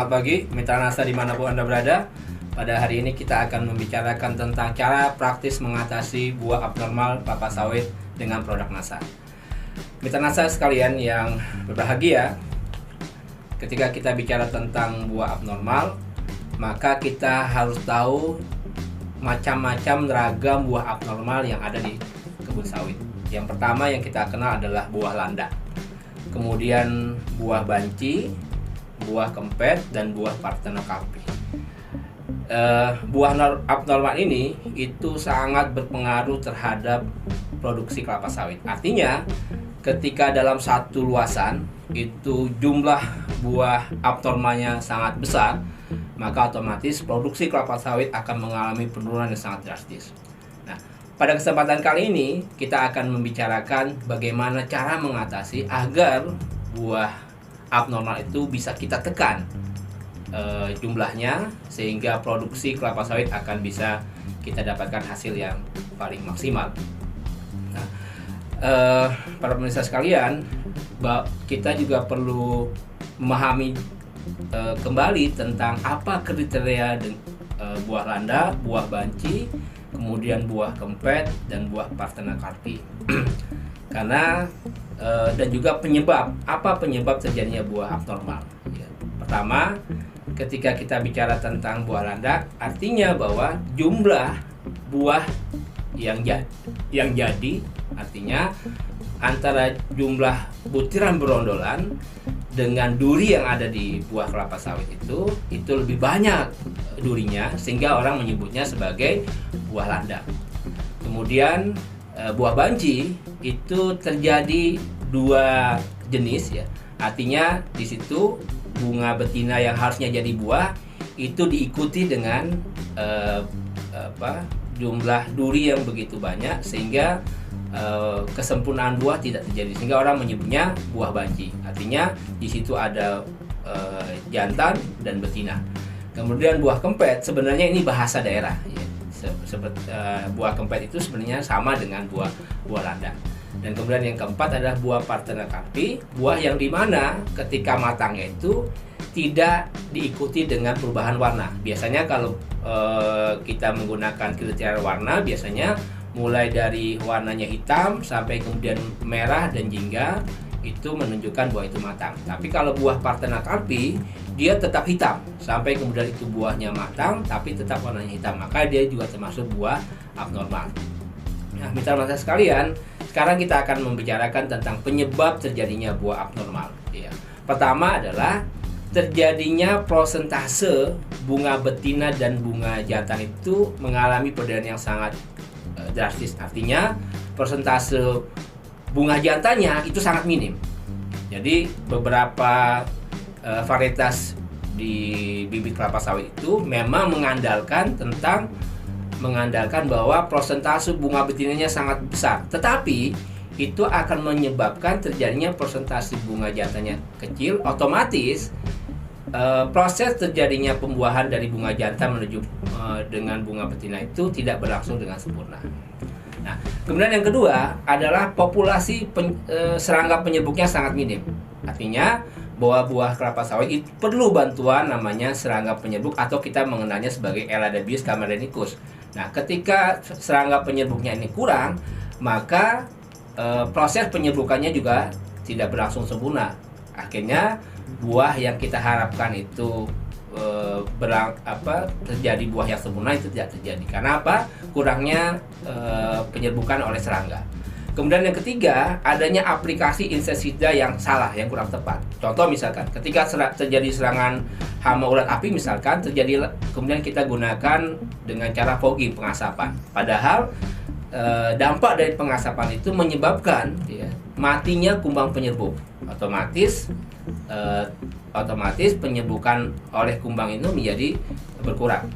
Selamat pagi, mitra NASA dimanapun Anda berada. Pada hari ini kita akan membicarakan tentang cara praktis mengatasi buah abnormal kelapa sawit dengan produk NASA. Mitra NASA sekalian yang berbahagia, ketika kita bicara tentang buah abnormal, maka kita harus tahu macam-macam ragam buah abnormal yang ada di kebun sawit. Yang pertama yang kita kenal adalah buah landak, kemudian buah banci, buah kempet, dan buah parthenocarpi. Buah abnormal ini itu sangat berpengaruh terhadap produksi kelapa sawit. Artinya, ketika dalam satu luasan itu jumlah buah abnormalnya sangat besar, maka otomatis produksi kelapa sawit akan mengalami penurunan yang sangat drastis. Nah, pada kesempatan kali ini kita akan membicarakan bagaimana cara mengatasi agar buah abnormal itu bisa kita tekan jumlahnya, sehingga produksi kelapa sawit akan bisa kita dapatkan hasil yang paling maksimal. Nah, para pemirsa sekalian, kita juga perlu memahami kembali tentang apa kriteria buah landa, buah banci, kemudian buah kempet, dan buah parthenocarpi. Karena dan juga apa penyebab terjadinya buah abnormal. Ya. Pertama, ketika kita bicara tentang buah landak, artinya bahwa jumlah buah yang jadi, artinya antara jumlah butiran berondolan dengan duri yang ada di buah kelapa sawit itu lebih banyak durinya, sehingga orang menyebutnya sebagai buah landak. Kemudian buah banci itu terjadi dua jenis, ya. Artinya di situ bunga betina yang harusnya jadi buah itu diikuti dengan jumlah duri yang begitu banyak, sehingga kesempurnaan buah tidak terjadi, sehingga orang menyebutnya buah banci. Artinya di situ ada jantan dan betina. Kemudian buah kempet, sebenarnya ini bahasa daerah, ya. Buah kempet itu sebenarnya sama dengan buah landa. Dan kemudian yang keempat adalah buah parthenocarpi, buah yang dimana ketika matangnya itu tidak diikuti dengan perubahan warna. Biasanya kalau kita menggunakan kriteria warna, biasanya mulai dari warnanya hitam sampai kemudian merah dan jingga, itu menunjukkan buah itu matang. Tapi kalau buah parthenocarpi, dia tetap hitam sampai kemudian itu buahnya matang tapi tetap warnanya hitam, maka dia juga termasuk buah abnormal. Nah, mitra-mitra sekalian, sekarang kita akan membicarakan tentang penyebab terjadinya buah abnormal. Ya. Pertama adalah terjadinya prosentase bunga betina dan bunga jantan itu mengalami perbedaan yang sangat drastis. Artinya persentase bunga jantannya itu sangat minim. Jadi beberapa varietas di bibit kelapa sawit itu memang mengandalkan bahwa prosentase bunga betinanya sangat besar. Tetapi itu akan menyebabkan terjadinya persentase bunga jantannya kecil. Otomatis proses terjadinya pembuahan dari bunga jantan menuju dengan bunga betina itu tidak berlangsung dengan sempurna. Nah, kemudian yang kedua adalah populasi serangga penyerbuknya sangat minim. Artinya bahwa buah kelapa sawit itu perlu bantuan namanya serangga penyerbuk, atau kita mengenalnya sebagai Eladabius camerenicus. Nah, ketika serangga penyerbuknya ini kurang, maka proses penyerbukannya juga tidak berlangsung sempurna. Akhirnya buah yang kita harapkan itu terjadi buah yang sempurna itu tidak terjadi. Karena apa? Kurangnya penyerbukan oleh serangga. Kemudian yang ketiga, adanya aplikasi insektisida yang salah, yang kurang tepat. Contoh misalkan, ketika terjadi serangan hama ulat api misalkan, kemudian kita gunakan dengan cara fogging, pengasapan. Padahal dampak dari pengasapan itu menyebabkan matinya kumbang penyerbuk. Otomatis penyerbukan oleh kumbang itu menjadi berkurang.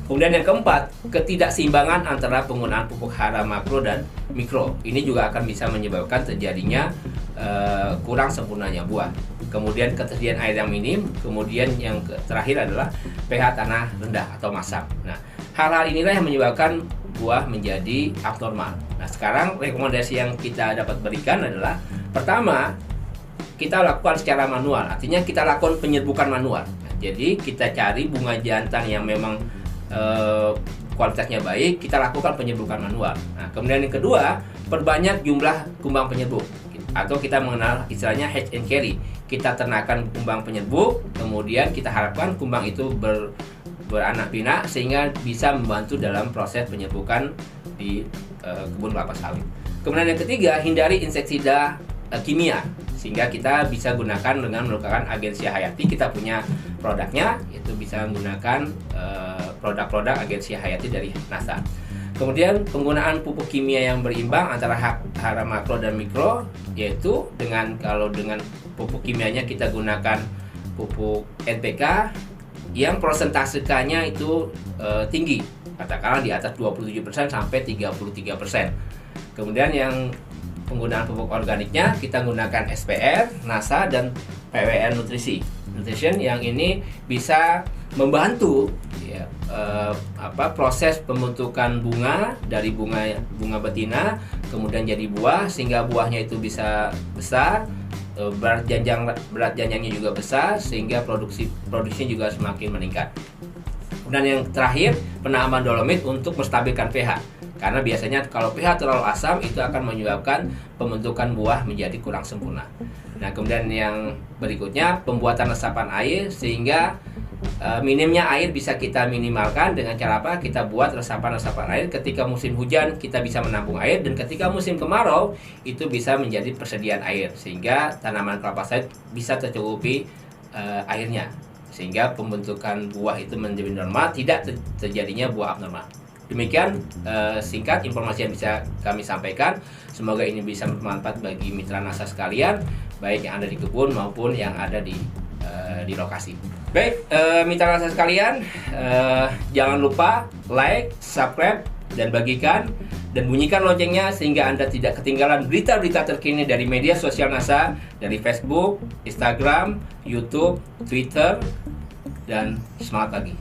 Kemudian yang keempat, ketidakseimbangan antara penggunaan pupuk hara makro dan mikro. Ini juga akan bisa menyebabkan terjadinya kurang sempurnanya buah. Kemudian ketersediaan air yang minim. Kemudian yang terakhir adalah pH tanah rendah atau masam. Nah, hal-hal inilah yang menyebabkan buah menjadi abnormal. Nah, sekarang rekomendasi yang kita dapat berikan adalah, pertama, kita lakukan secara manual. Artinya kita lakukan penyerbukan manual. Jadi kita cari bunga jantan yang memang kualitasnya baik, kita lakukan penyerbukan manual. Nah, kemudian yang kedua, perbanyak jumlah kumbang penyerbuk, atau kita mengenal istilahnya hatch and carry. Kita ternakan kumbang penyerbuk, kemudian kita harapkan kumbang itu beranak pinak sehingga bisa membantu dalam proses penyerbukan di kebun kelapa sawit. Kemudian yang ketiga, hindari inseksida kimia, sehingga kita bisa gunakan dengan melakukan agensi hayati. Kita punya produknya, itu bisa menggunakan produk-produk agensi hayati dari NASA. Kemudian penggunaan pupuk kimia yang berimbang antara hara makro dan mikro, yaitu kalau dengan pupuk kimianya kita gunakan pupuk NPK yang prosentasenya itu tinggi, katakanlah di atas 27% sampai 33%. Kemudian yang penggunaan pupuk organiknya kita gunakan SPR, NASA, dan PWR Nutrition yang ini bisa membantu proses pembentukan bunga dari bunga betina kemudian jadi buah, sehingga buahnya itu bisa besar, berat janjangnya juga besar, sehingga produksinya juga semakin meningkat. Dan yang terakhir, penanaman dolomit untuk menstabilkan pH. Karena biasanya kalau pH terlalu asam itu akan menyebabkan pembentukan buah menjadi kurang sempurna. Nah, kemudian yang berikutnya, pembuatan resapan air, sehingga minimnya air bisa kita minimalkan dengan cara apa? Kita buat resapan-resapan air. Ketika musim hujan kita bisa menampung air, dan ketika musim kemarau itu bisa menjadi persediaan air, sehingga tanaman kelapa sawit bisa tercukupi airnya, sehingga pembentukan buah itu menjadi normal, tidak terjadinya buah abnormal. Demikian singkat informasi yang bisa kami sampaikan. Semoga ini bisa bermanfaat bagi mitra NASA sekalian, baik yang ada di kebun maupun yang ada di lokasi. Baik, mitra NASA sekalian, jangan lupa like, subscribe, dan bagikan, dan bunyikan loncengnya sehingga Anda tidak ketinggalan berita-berita terkini dari media sosial NASA, dari Facebook, Instagram, YouTube, Twitter, dan semangat lagi.